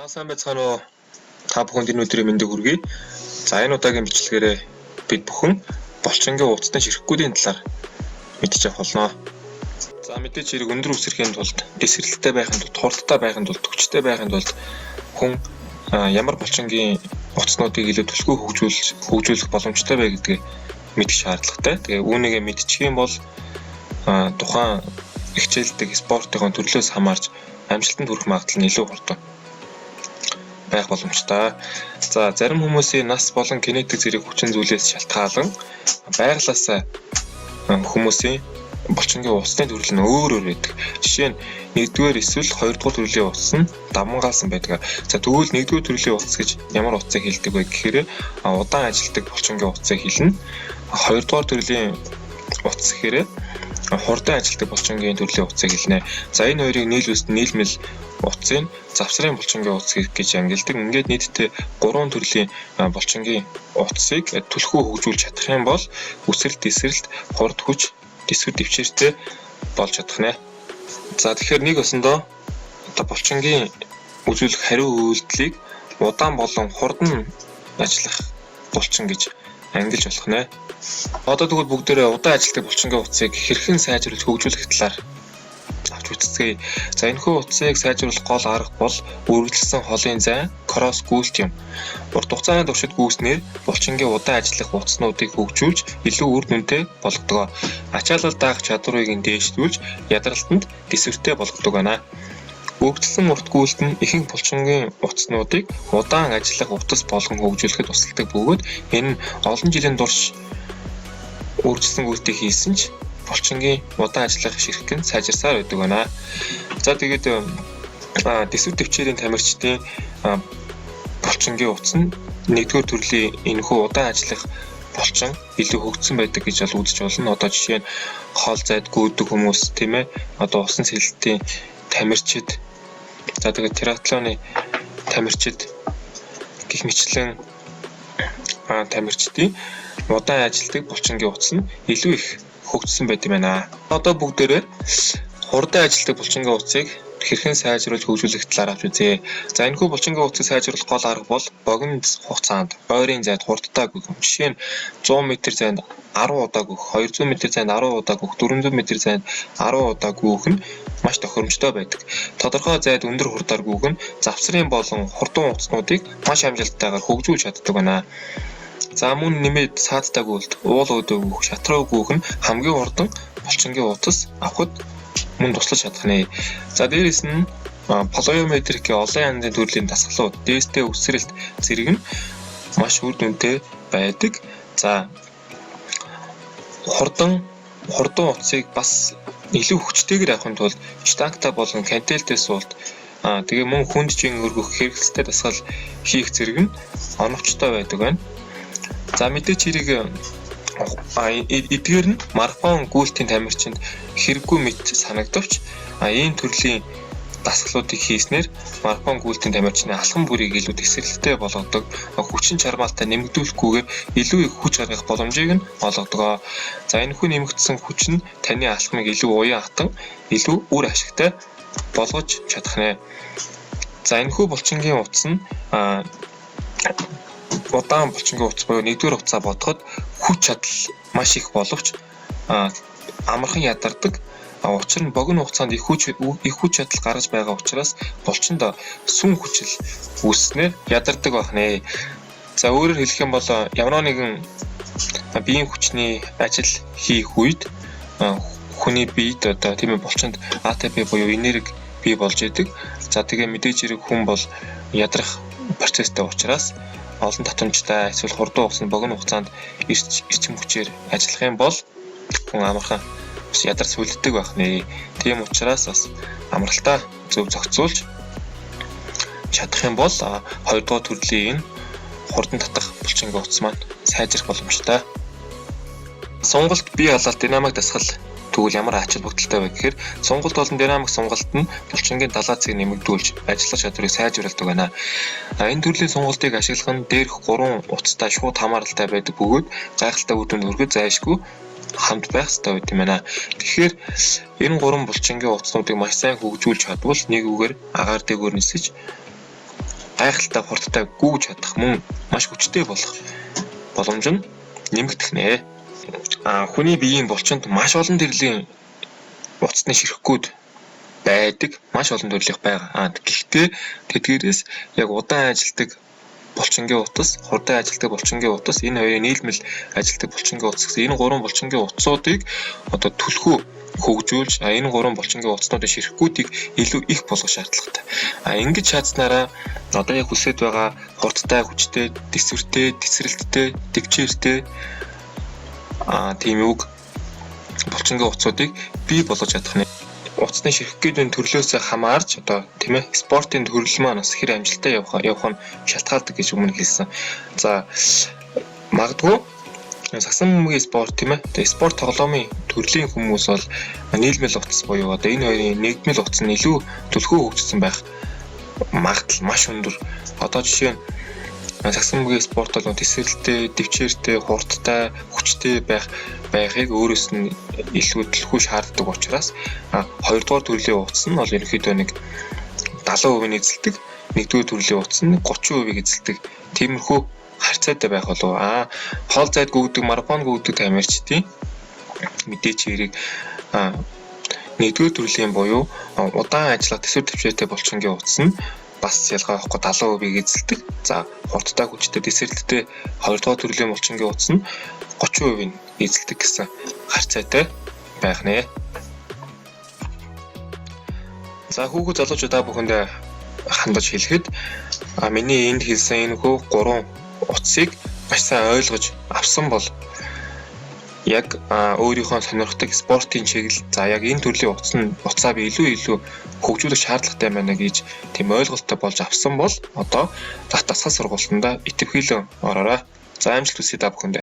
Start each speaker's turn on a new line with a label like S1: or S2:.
S1: За сайн байцгаана уу? Та бүхэнд энэ өдрийн мэндийг хүргэе. За энэ удаагийн бичлэгээрээ бид бүхэн булчингийн ууцны ширхгүүдийн талаар мэдчих болно. За мэдээч хэрэг өндөр үсрэхийн тулд, дэсрэлттэй байхын тулд, хурдтай байхын тулд, хүчтэй байхын тулд хүн ямар булчингийн ууцнуудыг илүү түлхүү хөгжүүлэх боломжтой вэ гэдгийг мэдэх шаардлагатай. Тэгээ үүнийгээ мэдчих юм бол тухайн хичээлдэг спортын төрлөөс хамаарч амжилтанд хүрэх магадлал нь илүү хурдан байх боломжтой. За зарим хүмүүсийн нас болон генетик зэрэг хүчин зүйлээс шалтгаалan байглаасаа хүмүүсийн булчингийн ууцны төрөл нь өөр байдаг. Жишээ нь 1-р эсвэл 2-р төрлийн ууц нь давмгаалсан байдаг. За тэгвэл 1-р төрлийн ууц гэж ямар ууцыг хэлдэг вэ гэхээр удаан ажилтдаг булчингийн ууцыг хэлнэ. 2-р төрлийн ууц гэхээр хурдан ажилтдаг булчингийн төрлийн ууцыг хэлнэ. За энэ хоёрыг нийлмэл ууцыг завсрын булчингийн ууц гэж ангилдаг. Ингээд нийтдээ 3 төрлийн булчингийн ууцыг түлхүү хөгжүүлж чадах юм бол үсрэлт, дэсрэлт, хурд хүч, дэсвэр дэвчээртэй болж чадах нэ. За тэгэхээр нэг өсөндөө булчингийн үзүүлэх хариу үйлдэлийг удаан болон хурдан ажиллах булчин гэж ангилж болох нэ. Одоо тэгвэл бүгдээрээ удаан ажилтдаг булчингийн ууцыг хэрхэн сайжруулж хөгжүүлэх талаар авч үзье. За энэхүү ууцыг сайжруулах гол арга бол үргэлжлсэн холын зай, кросс гүйцэтгэх юм. Урт хугацааны туршид гүйснээр булчингийн удаан ажиллах ууцнуудыг хөгжүүлж илүү үр дүнтэй болгодог. Ачаалал даах чадварыг дээшлүүлж ядралтанд дэсвэртэй болгодог байна. Үргэлжлсэн урт гүйцэд нь ихэнх булчингийн ууцнуудыг удаан ажиллах утас болгон хөгжүүлэхэд тусалдаг бөгөөд энэ нь олон жилийн турш үргэлжлсэн гүйцэд хийсэн ч булчингийн удаан ажиллах ширхэг нь сайжирсаар байдаг байна. За тэгээд дэсвэр дэвчээрийн тамирчдын булчингийн ууц нь 1-р төрлийн энэхүү удаан ажиллах булчин илүү хөгжсөн байдаг гэж бол үзэж болно. Одоо жишээ нь хоол зайд гүйдэг хүмүүс тийм ээ. Одоо усан сэлэлтийн тамирчид, за тэгээд триатлоны тамирчид гэх мэтлэн тамирчдын удаан ажилтдаг булчингийн ууц нь илүү их хөгжсөн байт юм байна. Одоо бүгдээрээ хурдан ажилтдаг булчингийн ууцыг хэрхэн сайжруулж хөгжүүлэх талаар авч үзье. За энэхүү булчингийн ууцыг сайжруулах гол арга бол богино хугацаанд ойрын зайд хурдтай гүйх. Жишээ нь 100 м зайд 10 удаа гүйх, 200 м зайд 10 удаа гүйх, 400 м зайд 10 удаа гүйх нь маш тохиромжтой байдаг. Тодорхой зайд өндөр хурдаар гүйх нь завсрын болон хурдан ууцнуудыг маш амжилттайгаар хөгжүүлж чаддаг байна. За мөн нэмээд саадтай гүйлт, уул өдөө гүйх, шатруу гүйх нь хамгийн хурдан булчингийн ууцас авахд мөн туслаж чадах нэ. За дээрэс нь плеометрик олон янзын төрлийн дасгалууд, дээстэй үсрэлт зэрэг нь маш үр дүнтэй байдаг. За хурдан ууцыг бас илүү хүчтэйгээр авахын тулд штангтай болон кантелтэй суулт тэгээ мөн хүндчийн өргөх хэрэгсэлтэй дасгал хийх зэрэг нь оновчтой байдаг байна. За мэдээч хэрэг эдгээр нь марафон гүйлтийн тамирчинд хэрэггүй мэт санагдавч ийм төрлийн дасгалуудыг хийснээр марафон гүйлтийн тамирчны алхам бүрийг илүү тесрэлттэй болгодог, хүчин чармаалтаа нэмэгдүүлэхгүйгээр илүү их хүч гаргах боломжийг нь олгодог. За энэхүү нэмэгдсэн хүч нь таны алхмыг илүү уян хатан, илүү үр ашигтай болгож чадах нэ. За энэхүү булчингийн ууц нь удаан булчингийн ууц буюу 1-р ууцаа бодоход хүч чадал маш их боловч амархан ядардаг. Учир нь богино хугацаанд их хүч чадал гаргаж байгаа учраас булчинд сүн хүчил үүснээр ядардаг байх нэ. За өөрөөр хэлэх юм бол ямар нэгэн биеийн хүчний ажил хийх үед хүний биед одоо тийм ээ булчинд ATP буюу энерги бий болж идэг. За тэгээ мэдээж хэрэг хүн бол ядрах процесстэй учраас олон татамжтай эсвэл хурдан хугацаанд богино хугацаанд эрчим хүчээр ажиллах юм бол хүн амархан ядарч сүлддэг байх нэ. Тийм учраас бас амралтаа зөв зохицуулж чадах юм бол 2-р төрлийн хурдан татах булчингийн ууц маань сайжрах боломжтой. Сонголт бие халаалт динамик дасгал тэгвэл ямар ач холбогдолтой вэ гэхээр сонголт болон динамик сонголт нь булчингийн далаацыг нэмэгдүүлж ажиллах чадварыг сайжруулдаг байна. Энэ төрлийн сонголтыг ашиглах нь дээрх 3 утастай шууд хамааралтай байдаг бөгөөд гайхалтай үр дүнд хүргэж зайлшгүй хамт байх ёстой байт юм байна. Тэгэхээр энэ 3 булчингийн утаснуудыг маш сайн хөгжүүлж чадвал нэг үгээр агаар дээгүүр нисэж гайхалтай хурдтай гүйж чадах мөн маш хүчтэй болох боломж нь нэмэгдэх нэ. Хүний биеийн булчинд маш олон төрлийн утасны ширхгүүд байдаг, маш олон төрлийнх байгаа. Гэхдээ тэдгээрээс яг удаан ажилдаг булчингийн утас, хурдан ажилдаг булчингийн утас, энэ хоёрын нийлмэл ажилдаг булчингийн утас гэсэн энэ гурван булчингийн утсуудыг одоо түлхүү хөгжүүлж, энэ гурван булчингийн утаснуудын ширхгүүдийг илүү их болгох шаардлагатай. Ингэж шаардсанараа одоо яг хүсэж байгаа хурдтай, хүчтэй, дэсвэртэй, тесрэлттэй, төвчээртэй тийм үг булчингийн утсуудыг бий болгож чадах нь утасны ширхгүүдийн төрлөөс хамаарч одоо тийм ээ спортын төрөл маань бас хэр амжилттай явах нь шалтгаалдаг гэж өмнө хэлсэн. За магадгүй сагсан бөмбөгийн спорт тийм ээ. Тэгээ спорт тоглоомын төрлийн хүмүүс бол нийлмэл утас буюу одоо энэ хоёрын нэгдмэл утас нь илүү түлхүү хөгжсөн байх магадлал маш өндөр. Одоо жишээ нь сагсан бөмбөгийн спорт бол тесрэлттэй, дэвчээртэй, хурдтай, хүчтэй байхыг өөрөөс нь илүү түлхүү шаарддаг учраас хоёрдугаар төрлийн утас нь бол ерөнхийдөө нэг 70% эзэлдэг, нэгдүгээр төрлийн утас нь 30% эзэлдэг. Тиймэрхүү харьцаатай байх болов. Хоол зайд гүйдэг, марафон гүйдэг тамирчдын мэдээч хэрэг нэгдүгээр төрлийн буюу удаан ажиллах төсөв төвчтэй булчингийн утас нь бас ялгаа авахгүй 70% эзэлдэг. За хурдтай хүчтэй тесрэлттэй хоёрдугаар төрлийн булчингийн утас нь 30% эзэлдэг гэсэн харьцаатай байх нэ. За хүүхэд залуучуудаа бүхэндээ хандаж хэлэхэд миний энд хэлсэн энэ хөө 3 утсыг маш сайн ойлгож авсан бол яг өөрийнхөө сонирхдаг спортын чиглэл за яг энэ төрлийн утсаа би илүү хөгжүүлэх шаардлагатай байна гэж тийм ойлголттой болж авсан бол одоо дасгал сургалтанда идэвхжүүлэн ороорой. За амжилт хүсье та бүхэндээ.